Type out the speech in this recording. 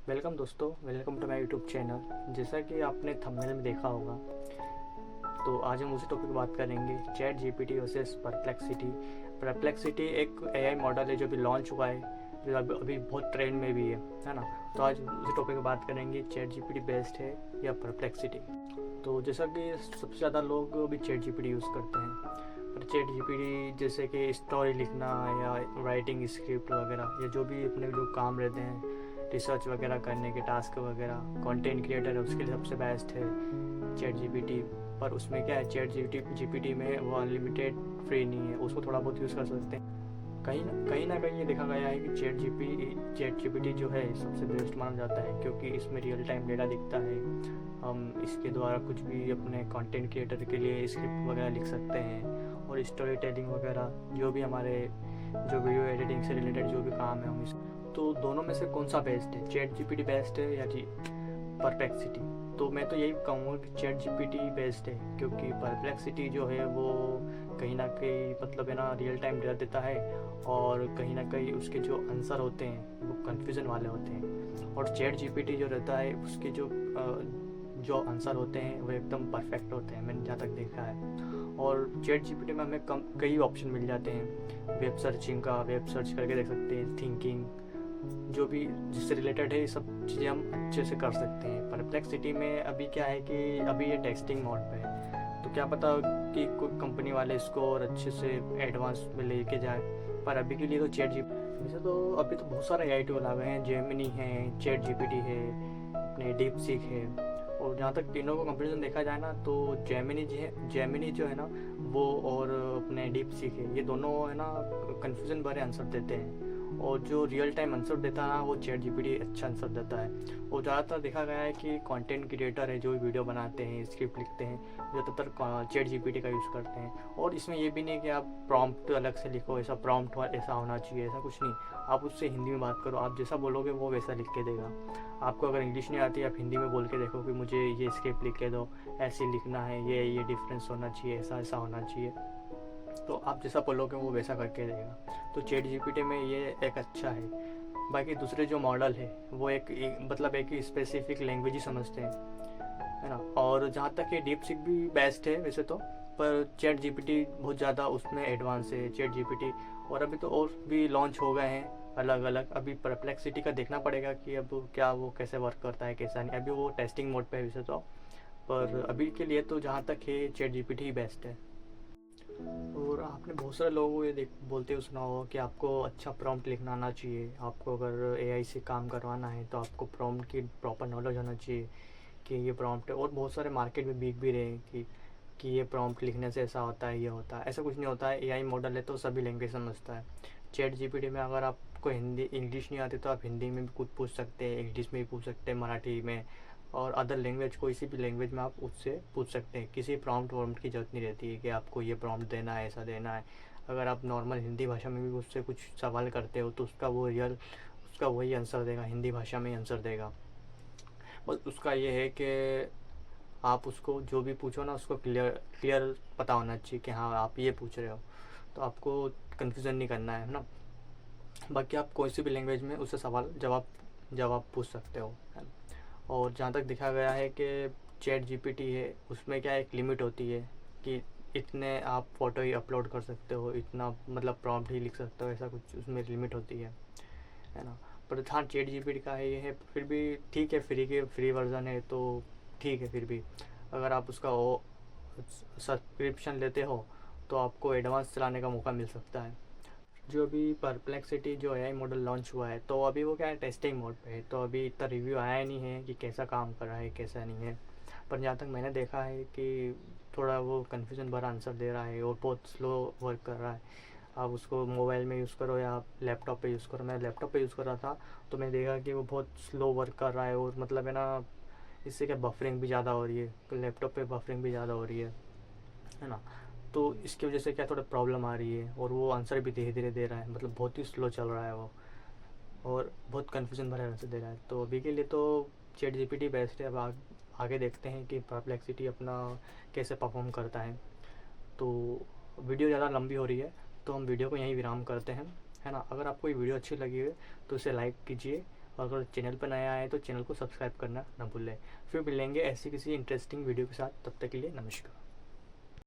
Welcome दोस्तों, welcome to my YouTube channel. जैसा कि आपने थंबनेल में देखा होगा, तो आज हम उसी टॉपिक पर बात करेंगे, chat GPT versus perplexity. Perplexity एक एआई मॉडल है जो भी लॉन्च हुआ है, जो अभी बहुत ट्रेंड में भी है ना। तो आज उसी टॉपिक पर बात करेंगे, चैट जीपीटी बेस्ट है या परप्लेक्सिटी। तो जैसा कि सबसे ज़्यादा लोग अभी चैट जीपीटी यूज़ करते हैं, पर चैट जीपीटी जैसे कि स्टोरी लिखना या राइटिंग स्क्रिप्ट वगैरह, या जो भी अपने जो काम रहते हैं, रिसर्च वगैरह करने के टास्क वगैरह, कंटेंट क्रिएटर है उसके लिए सबसे बेस्ट है चैट जीपीटी। पर उसमें क्या है, चैट जीपीटी में वो अनलिमिटेड फ्री नहीं है, उसको थोड़ा बहुत यूज़ कर सकते हैं। कहीं ना कहीं ये देखा गया है कि चैट जीपीटी जो है सबसे बेस्ट माना जाता है, क्योंकि इसमें रियल टाइम डेटा दिखता है। हम इसके द्वारा कुछ भी अपने कंटेंट क्रिएटर के लिए स्क्रिप्ट वगैरह लिख सकते हैं, और स्टोरी टेलिंग वगैरह जो भी हमारे जो वीडियो एडिटिंग से रिलेटेड जो भी काम है हम इस तो दोनों में से कौन सा बेस्ट है, चैट जीपीटी बेस्ट है या जी परप्लेक्सिटी? तो मैं तो यही कहूँगा कि चैट जीपीटी बेस्ट है, क्योंकि परप्लेक्सिटी जो है वो कहीं ना कहीं मतलब है ना रियल टाइम डेटा देता है, और कहीं ना कहीं उसके जो आंसर होते हैं वो कन्फ्यूज़न वाले होते हैं। और चैट जीपीटी जो रहता है उसके जो आंसर होते हैं वो एकदम परफेक्ट होते हैं, मैंने जहाँ तक देखा है। और चैट जीपीटी में हमें कई ऑप्शन मिल जाते हैं, वेब सर्चिंग का, वेब सर्च करके देख सकते हैं, थिंकिंग, जो भी जिससे रिलेटेड है ये सब चीज़ें हम अच्छे से कर सकते हैं। परप्लेक्सिटी में अभी क्या है कि अभी ये टेस्टिंग मोड पे है, तो क्या पता कि कोई कंपनी वाले इसको और अच्छे से एडवांस में लेके जाए। पर अभी के लिए तो चैट जी वैसे तो अभी तो बहुत सारे एआई टूल आ गए हैं, जेमिनी है, चैट जीपीटी है, अपने डीप सीक है। और जहाँ तक तीनों को कंपेरिजन देखा जाए ना, तो जेमिनी जो है ना वो, और अपने डीप सीक है, ये दोनों है ना कन्फ्यूज़न भरे आंसर देते हैं। और जो रियल टाइम आंसर देता है ना वो चैट जीपीटी अच्छा आंसर देता है। और ज़्यादातर देखा गया है कि कंटेंट क्रिएटर है जो वीडियो बनाते हैं, स्क्रिप्ट लिखते हैं, ज़्यादातर चैट जीपीटी का यूज़ करते हैं। और इसमें ये भी नहीं कि आप प्रॉम्प्ट अलग से लिखो, ऐसा प्रॉम्प्ट ऐसा होना चाहिए, ऐसा कुछ नहीं। आप उससे हिंदी में बात करो, आप जैसा बोलोगे वो वैसा लिख के देगा। आपको अगर इंग्लिश नहीं आती, आप हिंदी में बोल के देखो कि मुझे ये स्क्रिप्ट लिख के दो, ऐसे लिखना है, ये डिफरेंस होना चाहिए, ऐसा ऐसा होना चाहिए, तो आप जैसा बोलोगे वो वैसा करके देगा। तो चैट जीपीटी में ये एक अच्छा है। बाकी दूसरे जो मॉडल है वो मतलब एक ही स्पेसिफिक लैंग्वेज ही समझते हैं, है ना। और जहाँ तक ये डीप सीक भी बेस्ट है वैसे तो, पर चैट जीपीटी बहुत ज़्यादा उसमें एडवांस है चैट जीपीटी। और अभी तो और भी लॉन्च हो गए हैं अलग अलग। अभी परप्लेक्सिटी का देखना पड़ेगा कि अब क्या वो कैसे वर्क करता है कैसा नहीं, अभी वो टेस्टिंग मोड पे है वैसे तो। पर अभी के लिए तो जहाँ तक है चैट जीपीटी ही बेस्ट है। और आपने बहुत सारे लोगों को ये देख बोलते हुए सुना होगा कि आपको अच्छा प्रॉम्प्ट लिखना आना चाहिए। आपको अगर एआई से काम करवाना है तो आपको प्रॉम्प्ट की प्रॉपर नॉलेज होना चाहिए कि ये प्रॉम्प्ट है। और बहुत सारे मार्केट में बिक भी रहे हैं कि ये प्रॉम्प्ट लिखने से ऐसा होता है, ये होता है। ऐसा कुछ नहीं होता है, एआई मॉडल है तो सभी लैंग्वेज समझता है। चैट जीपीटी में अगर आपको इंग्लिश नहीं आती तो आप हिंदी में भी कुछ पूछ सकते हैं, इंग्लिश में भी पूछ सकते हैं, मराठी में, और अदर लैंग्वेज कोई सी भी लैंग्वेज में आप उससे पूछ सकते हैं। किसी प्रॉम्प्ट की ज़रूरत नहीं रहती है कि आपको ये प्रॉम्प्ट देना है, ऐसा देना है। अगर आप नॉर्मल हिंदी भाषा में भी उससे कुछ सवाल करते हो तो उसका वही आंसर देगा, हिंदी भाषा में ही आंसर देगा। बस उसका ये है कि आप उसको जो भी पूछो ना उसको क्लियर पता होना चाहिए कि हाँ आप ये पूछ रहे हो, तो आपको कन्फ्यूज़न नहीं करना है ना। बाकी आप कोई सी भी लैंग्वेज में उससे सवाल जवाब पूछ सकते हो, है ना। और जहाँ तक देखा गया है कि चैट जीपीटी है उसमें क्या एक लिमिट होती है कि इतने आप फ़ोटो ही अपलोड कर सकते हो, इतना मतलब प्रॉम्प्ट ही लिख सकते हो, ऐसा कुछ उसमें लिमिट होती है ना। पर हाँ चैट जीपीटी का है ये है, फिर भी ठीक है, फ्री वर्जन है तो ठीक है। फिर भी अगर आप उसका वो सब्सक्रिप्शन लेते हो तो आपको एडवांस चलाने का मौका मिल सकता है। जो अभी परप्लेक्सिटी जो एआई मॉडल लॉन्च हुआ है तो अभी वो क्या है टेस्टिंग मोड पे है, तो अभी इतना रिव्यू आया नहीं है कि कैसा काम कर रहा है कैसा नहीं है। पर जहाँ तक मैंने देखा है कि थोड़ा वो कन्फ्यूज़न भरा आंसर दे रहा है और बहुत स्लो वर्क कर रहा है। आप उसको मोबाइल में यूज़ करो या आप लैपटॉप पे यूज़ करो, मैं लैपटॉप पे यूज़ कर रहा था तो मैं देखा कि वो बहुत स्लो वर्क कर रहा है। और मतलब है ना, इससे क्या बफरिंग भी ज़्यादा हो रही है, लैपटॉप पे बफरिंग भी ज़्यादा हो रही है ना। तो इसकी वजह से क्या थोड़ा प्रॉब्लम आ रही है, और वो आंसर भी धीरे धीरे दे रहा है, मतलब बहुत ही स्लो चल रहा है वो, और बहुत कन्फ्यूज़न भरा आंसर दे रहा है। तो अभी के लिए तो चैट जीपीटी बेस्ट है। अब आगे देखते हैं कि परप्लेक्सिटी अपना कैसे परफॉर्म करता है। तो वीडियो ज़्यादा लंबी हो रही है तो हम वीडियो को यहीं विराम करते हैं, है ना। अगर आपको ये वीडियो अच्छी लगी है तो इसे लाइक कीजिए, और अगर चैनल पर नया आए तो चैनल को सब्सक्राइब करना ना भूलें। फिर मिलेंगे ऐसी किसी इंटरेस्टिंग वीडियो के साथ, तब तक के लिए नमस्कार।